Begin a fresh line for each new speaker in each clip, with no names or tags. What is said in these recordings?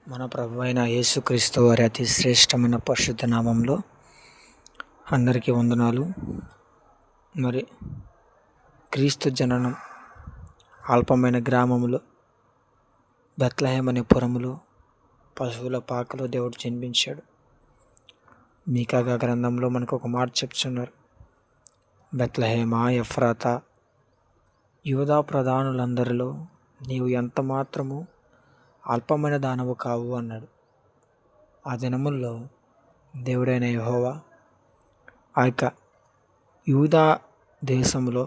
మన ప్రభు అయిన యేసుక్రీస్తు వారి అతి శ్రేష్టమైన పరిశుద్ధ నామంలో అందరికీ వందనాలు. మరి క్రీస్తు జననం అల్పమైన గ్రామములో బెత్లెహేము అనే పురములో పశువుల పాకలో దేవుడు జన్మించాడు. మీకా గ్రంథంలో మనకు ఒక మాట చెప్తున్నారు, బెత్లెహేమా ఎఫ్రాతా, యూదా ప్రధానులందరిలో నీవు ఎంత మాత్రము అల్పమైన దానవు కావు అన్నాడు. ఆ దినముల్లో దేవుడైన యెహోవా ఆ యొక్క యూదా దేశంలో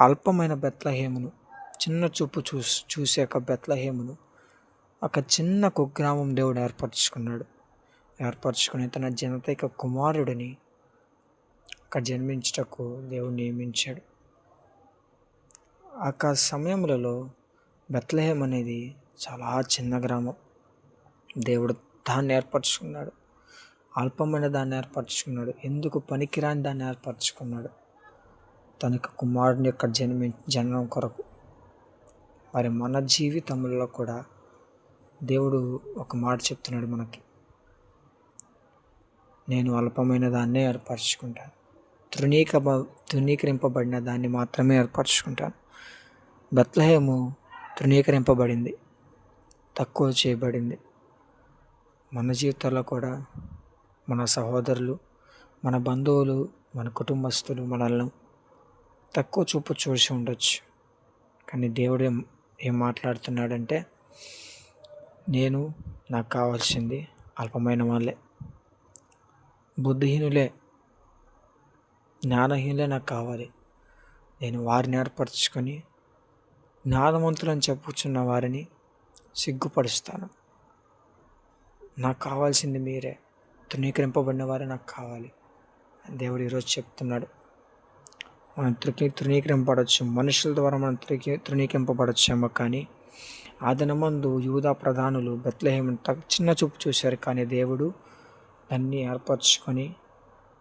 అల్పమైన బెత్లెహేమును, చిన్న చూపు చూసే ఒక బెత్లెహేమును ఒక చిన్న కుగ్రామం దేవుడు ఏర్పరచుకుని తన జనతైక కుమారుడిని అక్కడ జన్మించుటకు దేవుడు నియమించాడు. ఆ సమయములలో బెత్లెహేము అనేది చాలా చిన్న గ్రామం. దేవుడు దాన్ని ఏర్పరచుకున్నాడు, అల్పమైన దాన్ని ఏర్పరచుకున్నాడు. ఎందుకు పనికిరాని దాన్ని ఏర్పరచుకున్నాడు? తనకు కుమారుని యొక్క జననం కొరకు. మరి మన జీవితంలో కూడా దేవుడు ఒక మాట చెప్తున్నాడు మనకి, నేను అల్పమైన దాన్నే ఏర్పరచుకుంటాను, తృణీకరింపబడిన దాన్ని మాత్రమే ఏర్పరచుకుంటాను. బెత్లెహేము తృణీకరింపబడింది, తక్కువ చేయబడింది. మన జీవితాల్లో కూడా మన సహోదరులు, మన బంధువులు, మన కుటుంబస్తులు మనల్ని తక్కువ చూపు చూసి ఉండొచ్చు. కానీ దేవుడు ఏం మాట్లాడుతున్నాడంటే, నాకు కావాల్సింది అల్పమైన వాళ్ళే, బుద్ధిహీనులే, జ్ఞానహీనులే నాకు కావాలి. నేను వారిని ఏర్పరచుకొని జ్ఞానవంతులని చెప్పుచున్న వారిని సిగ్గుపరుస్తాను. నాకు కావాల్సింది మీరే, తృణీకరింపబడిన వారే నాకు కావాలి. దేవుడు ఈరోజు చెప్తున్నాడు, మనం తృణీకరింపబడచ్చు, మనుషుల ద్వారా మనం తృణీకరింపబడచ్చేమో. కానీ ఆ దినమందు యూదా ప్రధానులు బెత్లెహేము చిన్న చూపు చూశారు. కానీ దేవుడు దాన్ని ఏర్పరచుకొని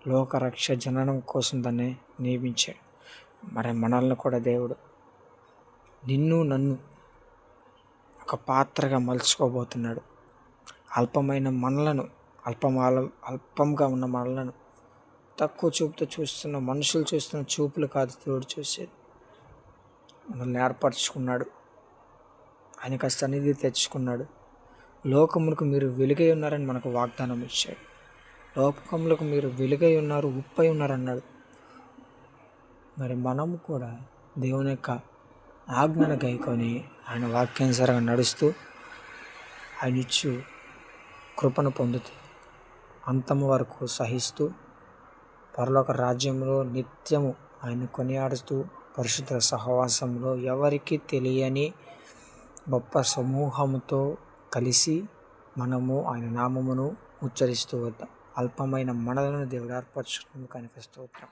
లోకరక్ష జననం కోసం దాన్ని నియమించాడు. మరి మనల్ని కూడా దేవుడు నిన్ను నన్ను ఒక పాత్రగా మలుచుకోబోతున్నాడు. అల్పమైన మనలను, అల్పంగా ఉన్న మనలను తక్కువ చూపుతో చూస్తున్న మనుషులు చూస్తున్న చూపులు కాదు దేవుడు చూసేది. మనల్ని ఏర్పరచుకున్నాడు, ఆయనకు సన్నిధి తెచ్చుకున్నాడు. లోకములకు మీరు వెలుగై ఉన్నారని మనకు వాగ్దానం ఇచ్చాడు. లోకములకు మీరు వెలుగై ఉన్నారు, ఉప్పై ఉన్నారు అన్నాడు. మరి మనము కూడా దేవుని యొక్క ఆజ్ఞను గైకొని ఆయన వాక్యానుసారంగా నడుస్తూ ఆయన ఇచ్చు కృపను పొందుతూ అంతము వరకు సహిస్తూ పరలోక రాజ్యంలో నిత్యము ఆయన కొనియాడుతూ పరిశుద్ధ సహవాసంలో ఎవరికి తెలియని గొప్ప సమూహముతో కలిసి మనము ఆయన నామమును ఉచ్చరిస్తూ వద్దాం. అల్పమైన మనలను దేవుడు ఏర్పరచుకున్నందుకు ఆయనకు స్తోత్రం.